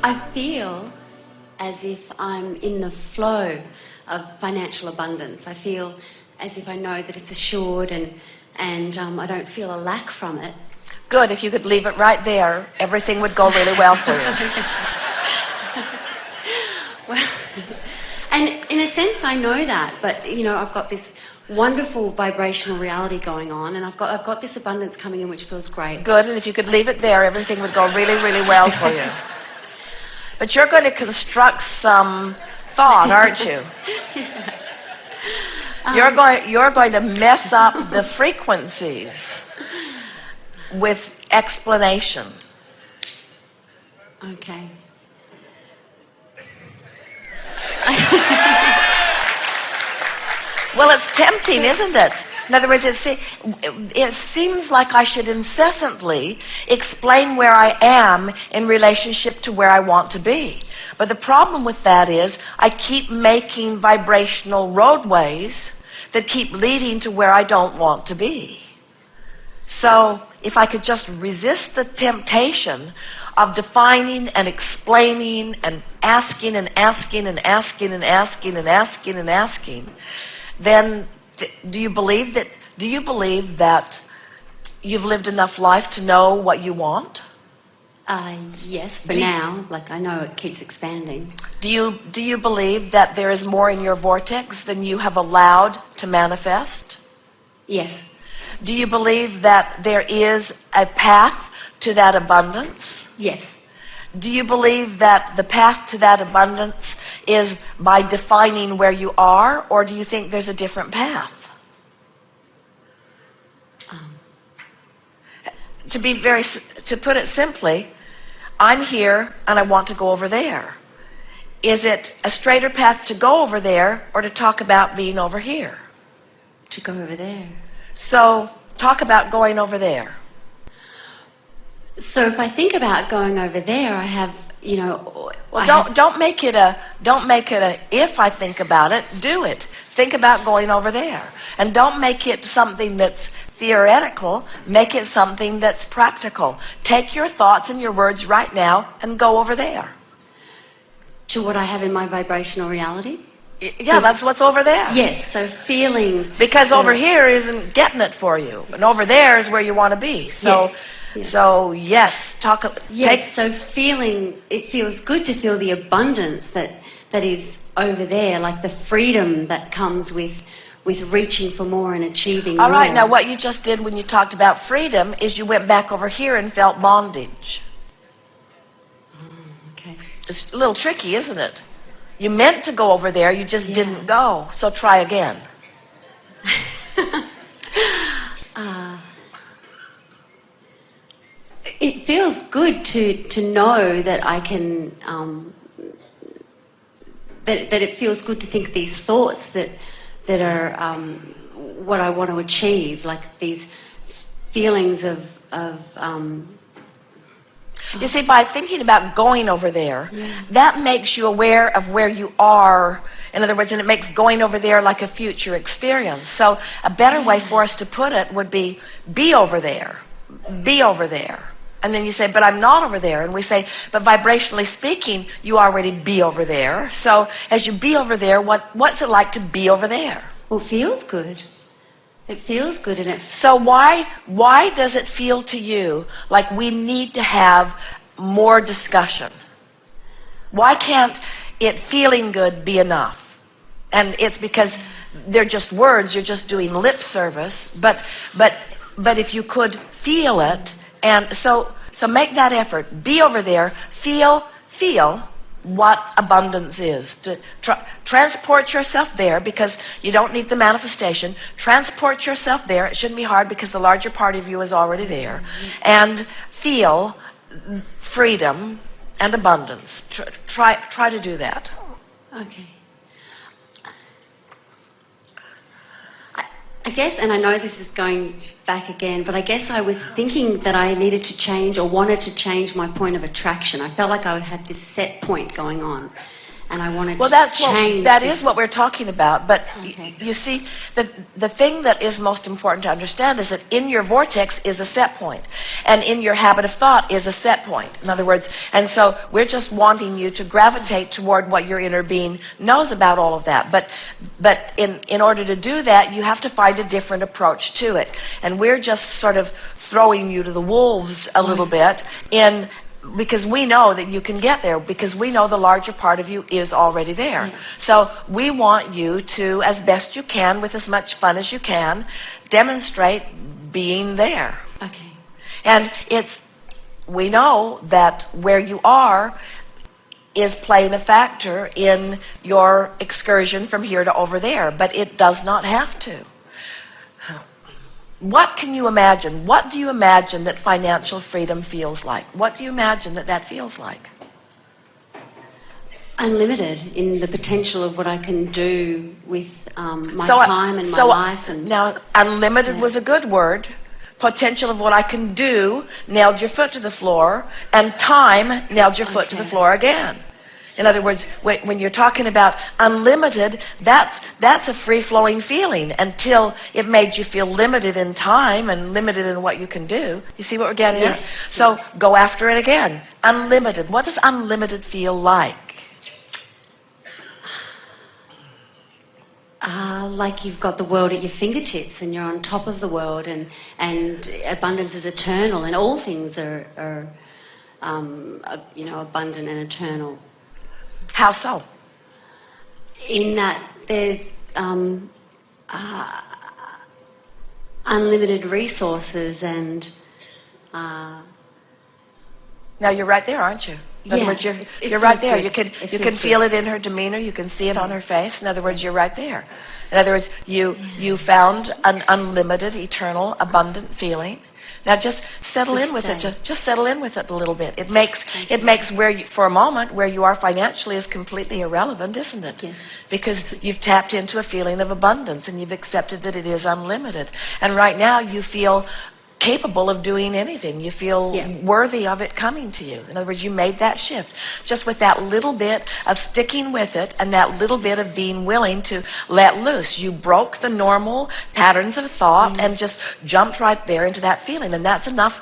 I feel as if I'm in the flow of financial abundance. I feel as if I know that it's assured and I don't feel a lack from it. Good. If you could leave it right there, everything would go really well for you. Well, and in a sense I know that, but you know, I've got this wonderful vibrational reality going on, and I've got this abundance coming in which feels great. Good. And if you could leave it there, everything would go really, really well for you. But you're going to construct some thought, aren't you? You're going to mess up the frequencies with explanation. Okay. Well, it's tempting, isn't it? In other words, it seems like I should incessantly explain where I am in relationship to where I want to be. But the problem with that is I keep making vibrational roadways that keep leading to where I don't want to be. So if I could just resist the temptation of defining and explaining and asking and asking and asking and asking and asking and asking, then do you believe that you've lived enough life to know what you want? Yes, for now. Like, I know it keeps expanding. Do you believe that there is more in your vortex than you have allowed to manifest? Yes. Do you believe that there is a path to that abundance? Yes. Do you believe that the path to that abundance is by defining where you are, or do you think there's a different path? To put it simply, I'm here and I want to go over there. Is it a straighter path to go over there or to talk about being over here? To go over there. So, talk about going over there. So if I think about going over there, I have, you know... Well, don't make it a if I think about it, do it. Think about going over there. And don't make it something that's theoretical, make it something that's practical. Take your thoughts and your words right now and go over there. To what I have in my vibrational reality? Yeah, that's what's over there. Yes, so feeling... Because over here isn't getting it for you. And over there is where you want to be. So... Yes. Yeah. So, yes, so feeling, it feels good to feel the abundance that is over there, like the freedom that comes with reaching for more and achieving more. All right, now what you just did when you talked about freedom is you went back over here and felt bondage. Okay. It's a little tricky, isn't it? You meant to go over there, you just didn't go. So try again. It feels good to know that I can, that it feels good to think these thoughts that are what I want to achieve, like these feelings of You see, by thinking about going over there, that makes you aware of where you are. In other words, and it makes going over there like a future experience. So a better way for us to put it would be over there. Be over there. And then you say, but I'm not over there. And we say, but vibrationally speaking, you already be over there. So as you be over there, what's it like to be over there? Well, it feels good. It feels good. So why does it feel to you like we need to have more discussion? Why can't it feeling good be enough? And it's because they're just words, you're just doing lip service. But if you could feel it, and so make that effort. Be over there. Feel what abundance is. Transport yourself there, because you don't need the manifestation. Transport yourself there. It shouldn't be hard because the larger part of you is already there. And feel freedom and abundance. Try to do that. Okay. I guess, and I know this is going back again, but I guess I was thinking that I needed to change or wanted to change my point of attraction. I felt like I had this set point going on. and I wanted Well, to change. That is what we're talking about. But Okay. you see, the thing that is most important to understand is that in your vortex is a set point, and in your habit of thought is a set point. In other words, and so we're just wanting you to gravitate toward what your inner being knows about all of that. But in order to do that, you have to find a different approach to it. And we're just sort of throwing you to the wolves a little bit because we know that you can get there, because we know the larger part of you is already there. Yeah. So we want you to, as best you can, with as much fun as you can, demonstrate being there. Okay. And we know that where you are is playing a factor in your excursion from here to over there, but it does not have to. What can you imagine? What do you imagine that financial freedom feels like? What do you imagine that feels like? Unlimited in the potential of what I can do with my time and my life. And now, unlimited was a good word. Potential of what I can do nailed your foot to the floor, and time nailed your foot to the floor again. In other words, when you're talking about unlimited, that's a free-flowing feeling until it made you feel limited in time and limited in what you can do. You see what we're getting at? So go after it again. Unlimited. What does unlimited feel like? Like you've got the world at your fingertips and you're on top of the world, and abundance is eternal, and all things are abundant and eternal. How so? In that there's unlimited resources and... Now you're right there, aren't you? In other words, you're right there. You can feel it in her demeanor. You can see it on her face. In other words, you're right there. In other words, you found an unlimited, eternal, abundant feeling. Now just settle in with it. Just settle in with it a little bit. It makes where you, for a moment, where you are financially is completely irrelevant, isn't it? Yes. Because you've tapped into a feeling of abundance and you've accepted that it is unlimited. And right now you feel capable of doing anything. You feel worthy of it coming to you. In other words, you made that shift. Just with that little bit of sticking with it and that little bit of being willing to let loose. You broke the patterns of thought and just jumped right there into that feeling. And that's enough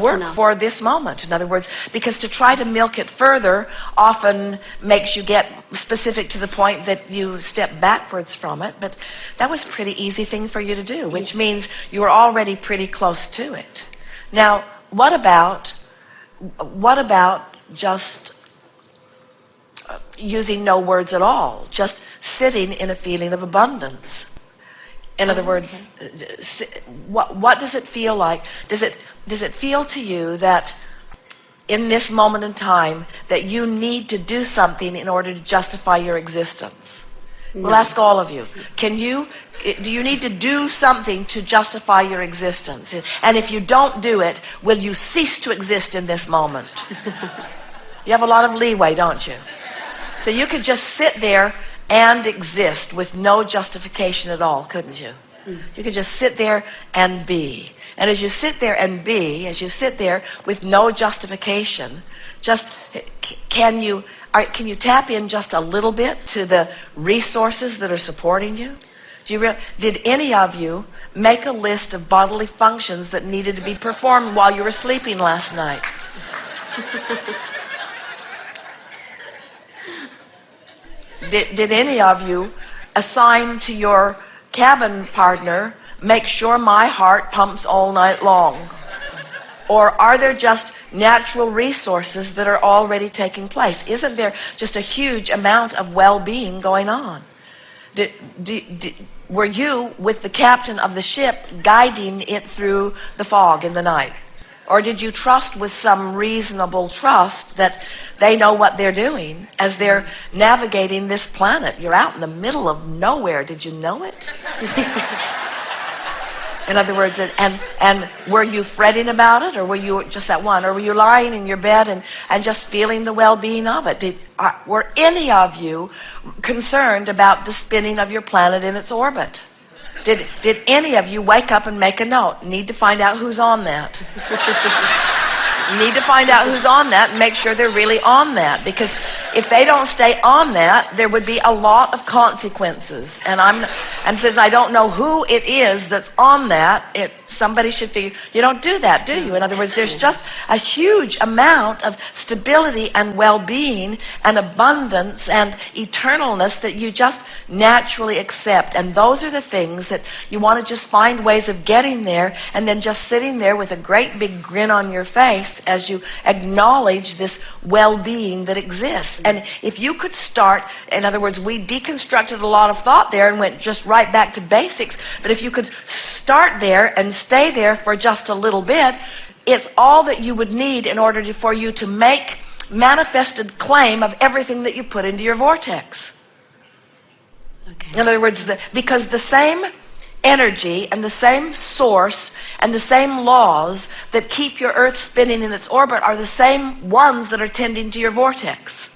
work for this moment. In other words, because to try to milk it further often makes you get specific to the point that you step backwards from it. But that was a pretty easy thing for you to do, which means you were already pretty close to it. Now, what about just using no words at all, just sitting in a feeling of abundance? In other words, what does it feel like? Does it feel to you that in this moment in time that you need to do something in order to justify your existence? No. We'll ask all of you. Do you need to do something to justify your existence? And if you don't do it, will you cease to exist in this moment? You have a lot of leeway, don't you? So you could just sit there and exist with no justification at all, couldn't you? You could just sit there and be. And as you sit there and be, as you sit there with no justification, can you tap in just a little bit to the resources that are supporting you? Did any of you make a list of bodily functions that needed to be performed while you were sleeping last night? Did any of you assign to your cabin partner, make sure my heart pumps all night long? Or are there just natural resources that are already taking place? Isn't there just a huge amount of well-being going on? Were you, with the captain of the ship, guiding it through the fog in the night? Or did you trust with some reasonable trust that they know what they're doing as they're navigating this planet? You're out in the middle of nowhere. Did you know it? In other words, and were you fretting about it, or were you just that one? Or were you lying in your bed and just feeling the well-being of it? Were any of you concerned about the spinning of your planet in its orbit? Did any of you wake up and make a note? Need to find out who's on that. Need to find out who's on that and make sure they're really on that. Because if they don't stay on that, there would be a lot of consequences. And since I don't know who it is that's on that, somebody should figure, you don't do that, do you? In other words, there's just a huge amount of stability and well-being and abundance and eternalness that you just naturally accept. And those are the things that you want to just find ways of getting there, and then just sitting there with a great big grin on your face as you acknowledge this well-being that exists. And if you could start, in other words, we deconstructed a lot of thought there and went just right back to basics, but if you could start there and stay there for just a little bit, it's all that you would need in order for you to make manifested claim of everything that you put into your vortex. Okay. In other words, because the same energy and the same source and the same laws that keep your earth spinning in its orbit are the same ones that are tending to your vortex.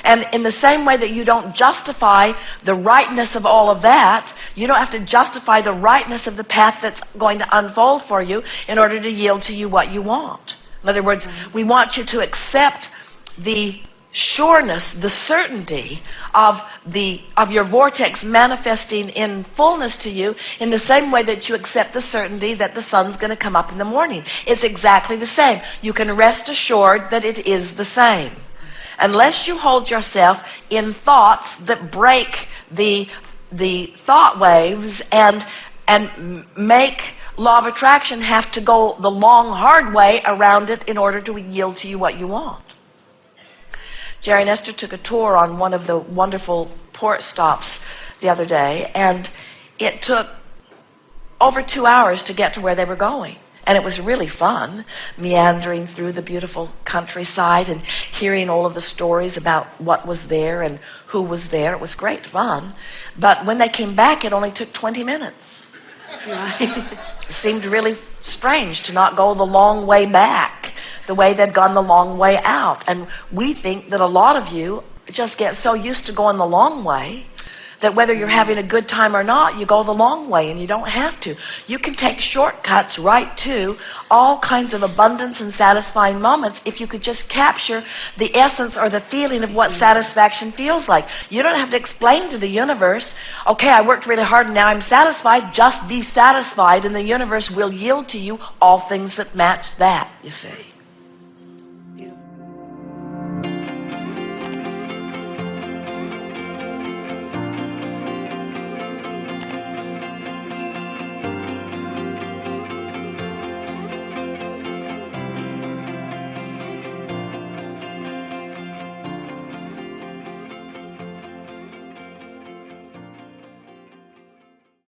And in the same way that you don't justify the rightness of all of that, you don't have to justify the rightness of the path that's going to unfold for you in order to yield to you what you want. In other words, we want you to accept the sureness, the certainty of your vortex manifesting in fullness to you in the same way that you accept the certainty that the sun's going to come up in the morning. It's exactly the same. You can rest assured that it is the same. Unless you hold yourself in thoughts that break the thought waves and make law of attraction have to go the long, hard way around it in order to yield to you what you want. Jerry and Esther took a tour on one of the wonderful port stops the other day, and it took over 2 hours to get to where they were going. And it was really fun, meandering through the beautiful countryside and hearing all of the stories about what was there and who was there. It was great fun. But when they came back, it only took 20 minutes. Right. It seemed really strange to not go the long way back, the way they'd gone the long way out. And we think that a lot of you just get so used to going the long way that whether you're having a good time or not, you go the long way, and you don't have to. You can take shortcuts right to all kinds of abundance and satisfying moments if you could just capture the essence or the feeling of what satisfaction feels like. You don't have to explain to the universe, okay, I worked really hard and now I'm satisfied. Just be satisfied, and the universe will yield to you all things that match that, you see.